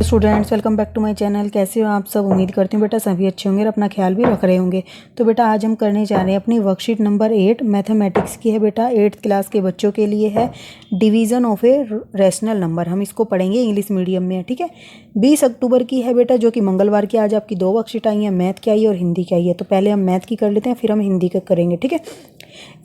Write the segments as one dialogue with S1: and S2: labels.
S1: Students, welcome back to my channel. कैसे हो आप सब? उम्मीद करती हूँ बेटा सभी अच्छे होंगे और अपना ख्याल भी रख रहे होंगे। तो बेटा आज हम करने जा रहे हैं अपनी वर्कशीट नंबर 8 मैथमेटिक्स की है बेटा। 8th क्लास के बच्चों के लिए है division of a rational number. हम इसको पढ़ेंगे इंग्लिश मीडियम में, ठीक है। 20 अक्टूबर की है बेटा, जो कि मंगलवार की। आज आपकी 2 वर्कशीट आई हैं, मैथ की आई है और हिंदी की आई है। तो पहले हम मैथ की कर लेते हैं, फिर हम हिंदी का करेंगे, ठीक है।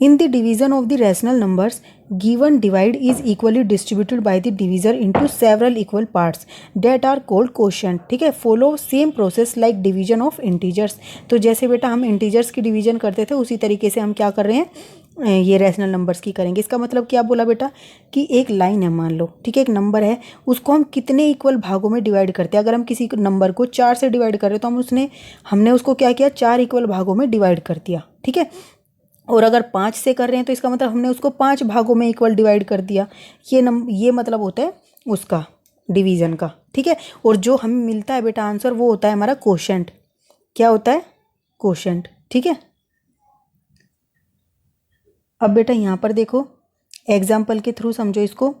S1: In the division of the rational numbers, given divide is equally distributed by the divisor into several equal parts that are called quotient, ठीक है। Follow same process like division of integers। तो जैसे बेटा हम इंटीजर्स की division करते थे, उसी तरीके से हम क्या कर रहे हैं, ये रैशनल नंबर्स की करेंगे। इसका मतलब क्या बोला बेटा कि एक लाइन है, मान लो, ठीक है, एक नंबर है, उसको हम कितने इक्वल भागों में डिवाइड करते हैं। अगर हम किसी नंबर को 4 से डिवाइड कर रहे तो हमने उसको क्या किया, 4 इक्वल भागों में डिवाइड कर दिया, ठीक है। और अगर 5 से कर रहे हैं तो इसका मतलब हमने उसको 5 भागों में इक्वल डिवाइड कर दिया। ये मतलब होता है उसका डिवीज़न का, ठीक है। और जो हमें मिलता है बेटा आंसर, वो होता है हमारा कोशेंट। क्या होता है? कोशेंट, ठीक है। अब बेटा यहाँ पर देखो, एग्जाम्पल के थ्रू समझो इसको।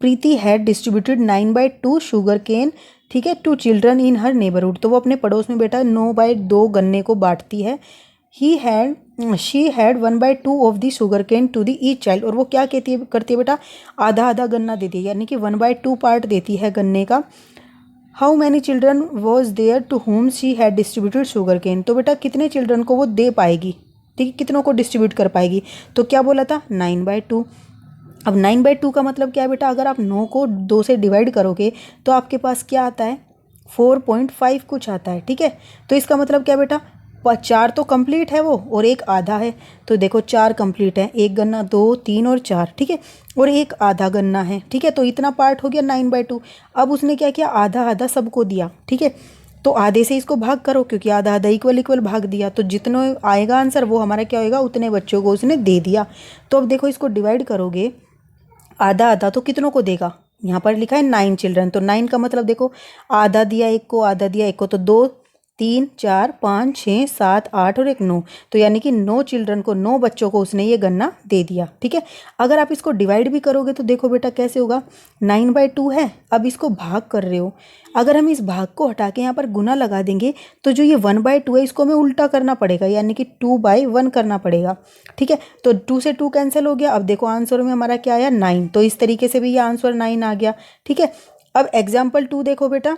S1: Preeti had distributed 9/2 sugar cane, ठीक है, two children in her neighbourhood. तो वो अपने पड़ोस में बेटा 9/2 गन्ने को बांटती है। She had 1/2 of the sugar cane to the each child. और वो क्या करती है बेटा, आधा आधा गन्ना देती है, यानी कि 1/2 पार्ट देती है गन्ने का। How many children was there to home she had distributed sugar cane. तो बेटा कितने चिल्ड्रन को वो दे पाएगी, ठीक है, कितनों को डिस्ट्रीब्यूट कर पाएगी। तो क्या बोला था, 9/2। अब 9/2 का मतलब क्या है बेटा, अगर आप 9 को 2 से डिवाइड करोगे तो आपके पास क्या आता है, 4.5 कुछ आता है, ठीक है। तो इसका मतलब क्या बेटा, 4 तो कंप्लीट है वो और एक आधा है। तो देखो 4 कंप्लीट है, एक गन्ना, 2, 3 और 4, ठीक है, और एक आधा गन्ना है, ठीक है। तो इतना पार्ट हो गया 9/2। अब उसने क्या किया, आधा आधा सबको दिया, ठीक है। तो आधे से इसको भाग करो, क्योंकि आधा आधा इक्वल भाग दिया, तो जितना आएगा आंसर वो हमारा क्या होगा, उतने बच्चों को उसने दे दिया। तो अब देखो इसको डिवाइड करोगे आधा आधा तो कितनों को देगा, यहाँ पर लिखा है 9 चिल्ड्रन। तो 9 का मतलब देखो, आधा दिया एक को, आधा दिया एक को, तो 2, 3, 4, 5, 6, 7, 8 और एक 9। तो यानी कि 9 चिल्ड्रन को, 9 बच्चों को उसने ये गन्ना दे दिया, ठीक है। अगर आप इसको डिवाइड भी करोगे तो देखो बेटा कैसे होगा, 9/2 है, अब इसको भाग कर रहे हो। अगर हम इस भाग को हटा के यहाँ पर गुना लगा देंगे तो जो ये 1/2 है इसको हमें उल्टा करना पड़ेगा, यानी कि 2/1 करना पड़ेगा, ठीक है। तो 2 से 2 कैंसिल हो गया। अब देखो आंसर में हमारा क्या आया, 9। तो इस तरीके से भी ये आंसर 9 आ गया, ठीक है। अब एग्जाम्पल 2 देखो बेटा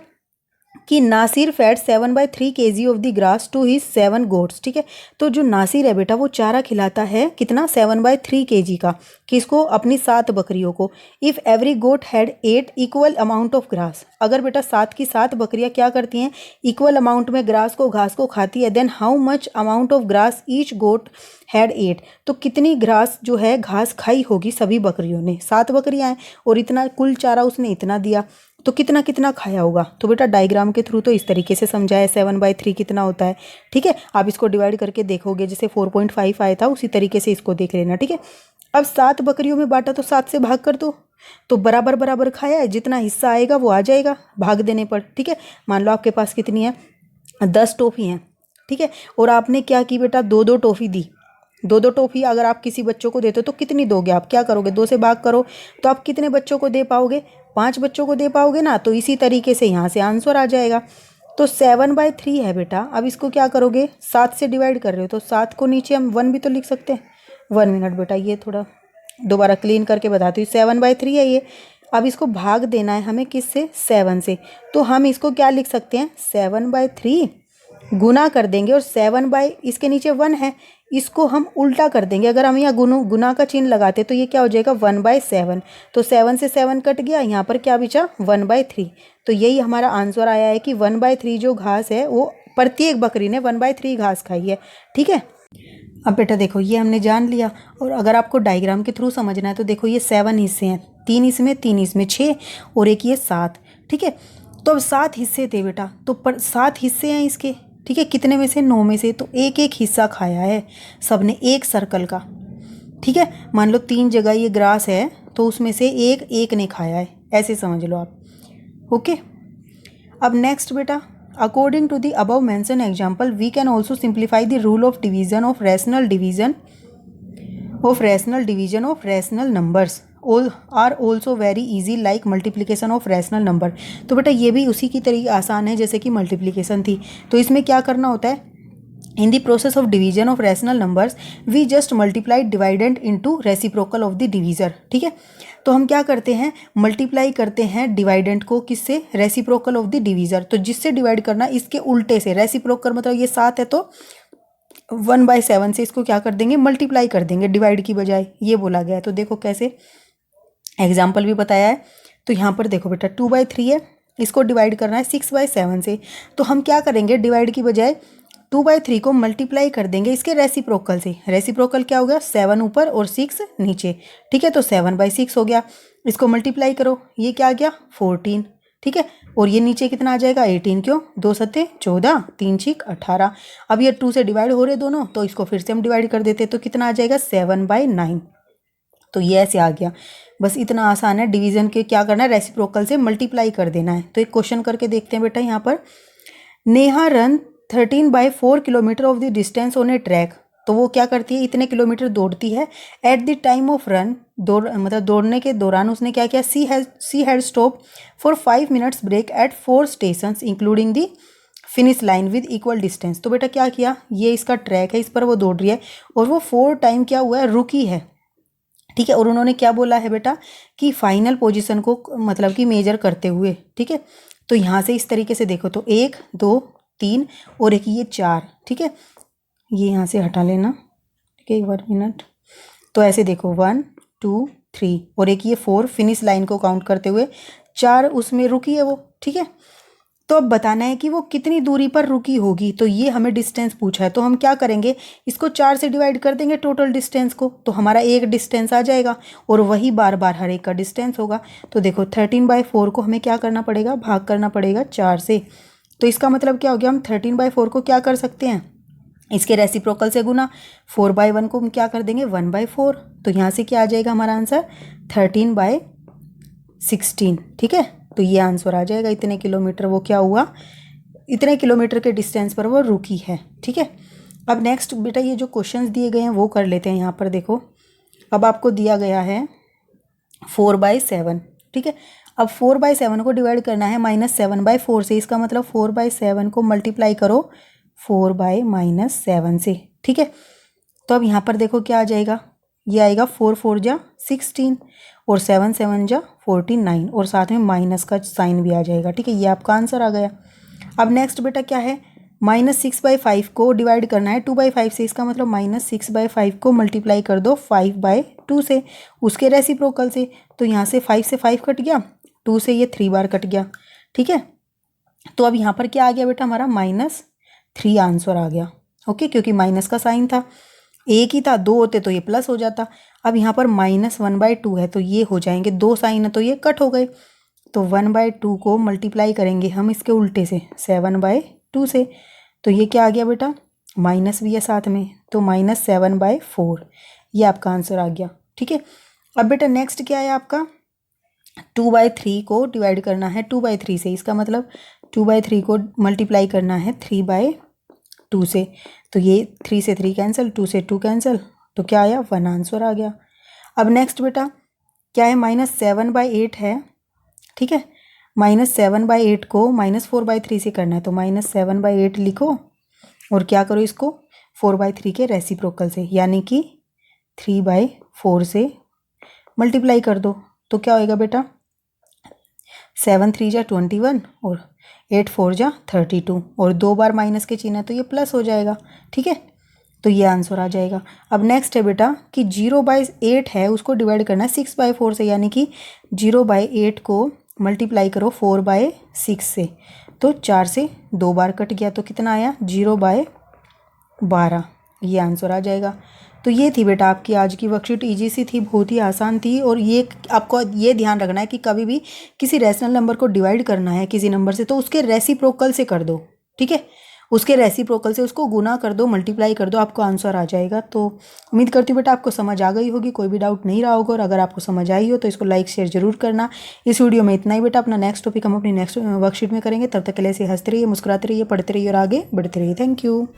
S1: कि Nasir fed 7/3 kg of the grass to his 7 goats, ठीक है। तो जो नासिर है बेटा वो चारा खिलाता है कितना, 7/3 kg का, किसको, अपनी 7 बकरियों को। If every goat had 8 equal amount of grass. अगर बेटा 7 की 7 बकरियां क्या करती हैं, इक्वल अमाउंट में घास को खाती है, then how much amount of grass each goat had 8। तो कितनी घास जो है, घास खाई होगी सभी बकरियों ने। 7 बकरियां हैं और इतना कुल चारा उसने इतना दिया, तो कितना कितना खाया होगा। तो बेटा डायग्राम के थ्रू तो इस तरीके से समझाया, 7/3 कितना होता है, ठीक है। आप इसको डिवाइड करके देखोगे, जैसे 4.5 आया था उसी तरीके से इसको देख लेना, ठीक है। अब 7 बकरियों में बांटा तो 7 से भाग कर दो, तो बराबर बराबर खाया है, जितना हिस्सा आएगा वो आ जाएगा भाग देने पर, ठीक है। मान लो आपके पास कितनी है, 10 टॉफ़ी हैं, ठीक है। और आपने क्या की बेटा, 2-2 टॉफ़ी दी। 2-2 टॉफ़ी अगर आप किसी बच्चों को देते हो तो कितनी दोगे, आप क्या करोगे, 2 से भाग करो तो आप कितने बच्चों को दे पाओगे, 5 बच्चों को दे पाओगे ना। तो इसी तरीके से यहाँ से आंसर आ जाएगा। तो 7/3 है बेटा। अब इसको क्या करोगे, 7 से डिवाइड कर रहे हो तो 7 को नीचे हम 1 भी तो लिख सकते हैं। 1 मिनट बेटा, ये थोड़ा दोबारा क्लीन करके बताती हूँ। 7/3 है ये। अब इसको भाग देना है हमें किससे, 7 से। तो हम इसको क्या लिख सकते हैं, 7/3 गुना कर देंगे, और 7 इसके नीचे 1 है, इसको हम उल्टा कर देंगे। अगर हम यहाँ गुना का चिन्ह लगाते तो ये क्या हो जाएगा, 1/7। तो 7 से 7 कट गया, यहाँ पर क्या बचा, 1/3। तो यही हमारा आंसर आया है कि 1/3 जो घास है वो प्रत्येक बकरी ने 1/3 घास खाई है, ठीक है। अब बेटा देखो ये हमने जान लिया, और अगर आपको डायग्राम के थ्रू समझना है तो देखो ये 7 हिस्से हैं, 3 इसमें 3 इसमें 6 और एक ये 7, ठीक है। तो अब 7 हिस्से थे बेटा, तो 7 हिस्से हैं इसके, ठीक है। कितने में से, 9 में से। तो एक एक हिस्सा खाया है सबने, एक सर्कल का, ठीक है। मान लो 3 जगह ये ग्रास है तो उसमें से एक एक ने खाया है, ऐसे समझ लो आप, ओके। अब नेक्स्ट बेटा, according to the above mention example we can also simplify the rule of division of rational division of rational numbers are also very easy like multiplication of rational number. तो बेटा ये भी उसी की तरीके आसान है जैसे कि मल्टीप्लिकेशन थी। तो इसमें क्या करना होता है, in the process of division of rational numbers we just multiply dividend into reciprocal of the divisor. ठीक है, तो हम क्या करते हैं, मल्टीप्लाई करते हैं डिवाइडेंट को, किससे, रेसिप्रोकल ऑफ द डिवीजर। तो जिससे डिवाइड करना इसके उल्टे से, रेसिप्रोकल मतलब ये 7 है तो 1/7 से इसको क्या कर देंगे, मल्टीप्लाई कर देंगे डिवाइड की बजाय, ये बोला गया है। तो देखो कैसे, एग्जाम्पल भी बताया है। तो यहाँ पर देखो बेटा 2/3 है, इसको डिवाइड करना है 6/7 से। तो हम क्या करेंगे, डिवाइड की बजाय 2/3 को मल्टीप्लाई कर देंगे इसके रेसिप्रोकल से। रेसिप्रोकल क्या हो गया, 7 ऊपर और 6 नीचे। ठीक है, तो 7/6 हो गया। इसको मल्टीप्लाई करो, ये क्या आ गया 14। ठीक है, और ये नीचे कितना आ जाएगा 18, क्यों, 2 सत्ते 14, 3 छीक 18। अब ये 2 से डिवाइड हो रहे दोनों, तो इसको फिर से हम डिवाइड कर देते, तो कितना आ जाएगा 7/9। तो ये ऐसे आ गया। बस इतना आसान है, डिवीजन के क्या करना है, रेसिप्रोकल से मल्टीप्लाई कर देना है। तो एक क्वेश्चन करके देखते हैं बेटा यहाँ पर, Neha run 13/4 kilometre of the distance on a track. तो वो क्या करती है, इतने किलोमीटर दौड़ती है। At the time of run, दौड़ने के दौरान उसने क्या किया, she had stop for 5 minutes break at 4 station including the finish line with equal distance. तो बेटा क्या किया, ये इसका ट्रैक है, इस पर वो दौड़ रही है और वो 4 टाइम क्या हुआ है, रुकी है। ठीक है, और उन्होंने क्या बोला है बेटा कि फाइनल पोजीशन को मतलब कि मेजर करते हुए। ठीक है, तो यहाँ से इस तरीके से देखो, तो 1 2 3 और एक ये 4। ठीक है, ये यहाँ से हटा लेना। ठीक है, 1 मिनट। तो ऐसे देखो 1 2 3 और एक ये 4, फिनिश लाइन को काउंट करते हुए 4 उसमें रुकी है वो। ठीक है, तो अब बताना है कि वो कितनी दूरी पर रुकी होगी। तो ये हमें डिस्टेंस पूछा है, तो हम क्या करेंगे, इसको 4 से डिवाइड कर देंगे टोटल डिस्टेंस को, तो हमारा एक डिस्टेंस आ जाएगा और वही बार बार हर एक का डिस्टेंस होगा। तो देखो 13/4 को हमें क्या करना पड़ेगा, भाग करना पड़ेगा 4 से। तो इसका मतलब क्या हो गया, हम 13/4 को क्या कर सकते हैं, इसके रेसिप्रोकल से गुना, 4/1 को हम क्या कर देंगे 1/4। तो यहाँ से क्या आ जाएगा हमारा आंसर 13/16। ठीक है, तो ये आंसर आ जाएगा, इतने किलोमीटर वो क्या हुआ, इतने किलोमीटर के डिस्टेंस पर वो रुकी है। ठीक है, अब नेक्स्ट बेटा ये जो क्वेश्चंस दिए गए हैं वो कर लेते हैं। यहाँ पर देखो, अब आपको दिया गया है 4/7। ठीक है, अब 4/7 को डिवाइड करना है -7/4 से। इसका मतलब 4/7 को मल्टीप्लाई करो 4/-7 से। ठीक है, तो अब यहाँ पर देखो क्या आ जाएगा, ये आएगा 4 4 जा 16 और 7 7 जा 49 और साथ में माइनस का साइन भी आ जाएगा। ठीक है, ये आपका आंसर आ गया। अब नेक्स्ट बेटा क्या है, -6/5 को डिवाइड करना है 2/5 से। इसका मतलब -6/5 को मल्टीप्लाई कर दो 5/2 से, उसके रेसिप्रोकल से। तो यहाँ से 5 से 5 कट गया, 2 से ये 3 बार कट गया। ठीक है, तो अब यहाँ पर क्या आ गया बेटा, हमारा -3 आंसर आ गया। ओके, क्योंकि माइनस का साइन था, एक ही था, 2 होते तो ये प्लस हो जाता। अब यहाँ पर -1/2 है तो ये हो जाएंगे, 2 साइन है तो ये कट हो गए। तो 1/2 को मल्टीप्लाई करेंगे हम इसके उल्टे से 7/2 से। तो ये क्या आ गया बेटा, माइनस भी है साथ में, तो -7/4, ये आपका आंसर आ गया। ठीक है, अब बेटा नेक्स्ट क्या है आपका, 2/3 को डिवाइड करना है 2/3 से। इसका मतलब 2/3 को मल्टीप्लाई करना है 3/2 से। तो ये 3 से 3 कैंसिल, 2 से 2 कैंसिल, तो क्या आया 1 आंसर आ गया। अब नेक्स्ट बेटा क्या है, -7/8 है। ठीक है, -7/8 को -4/3 से करना है, तो -7/8 लिखो और क्या करो, इसको 4/3 के रेसिप्रोकल से यानी कि 3/4 से मल्टीप्लाई कर दो। तो क्या होएगा बेटा, 7 3 जा 21 और 8 4 जा 32 और 2 बार माइनस के चिन्ह है तो ये प्लस हो जाएगा। ठीक है, तो ये आंसर आ जाएगा। अब नेक्स्ट है बेटा कि 0/8 है, उसको डिवाइड करना है 6/4 से, यानी कि 0/8 को मल्टीप्लाई करो 4/6 से। तो 4 से 2 बार कट गया, तो कितना आया 0/12, ये आंसर आ जाएगा। तो ये थी बेटा आपकी आज की वर्कशीट, इजी सी थी, बहुत ही आसान थी। और ये आपको ये ध्यान रखना है कि कभी भी किसी रैशनल नंबर को डिवाइड करना है किसी नंबर से तो उसके रेसिप्रोकल से कर दो। ठीक है, उसके रेसिप्रोकल से उसको गुना कर दो, मल्टीप्लाई कर दो, आपको आंसर आ जाएगा। तो उम्मीद करती हूँ बेटा आपको समझ आ गई होगी, कोई भी डाउट नहीं रहा होगा। और अगर आपको समझ आई हो तो इसको लाइक शेयर जरूर करना। इस वीडियो में इतना ही बेटा, अपना नेक्स्ट टॉपिक हम अपनी नेक्स्ट वर्कशीट में करेंगे। तब तक के लिए ऐसे हंसते रहिए, मुस्कुराते रहिए, पढ़ते रहिए और आगे बढ़ते रहिए। Thank you.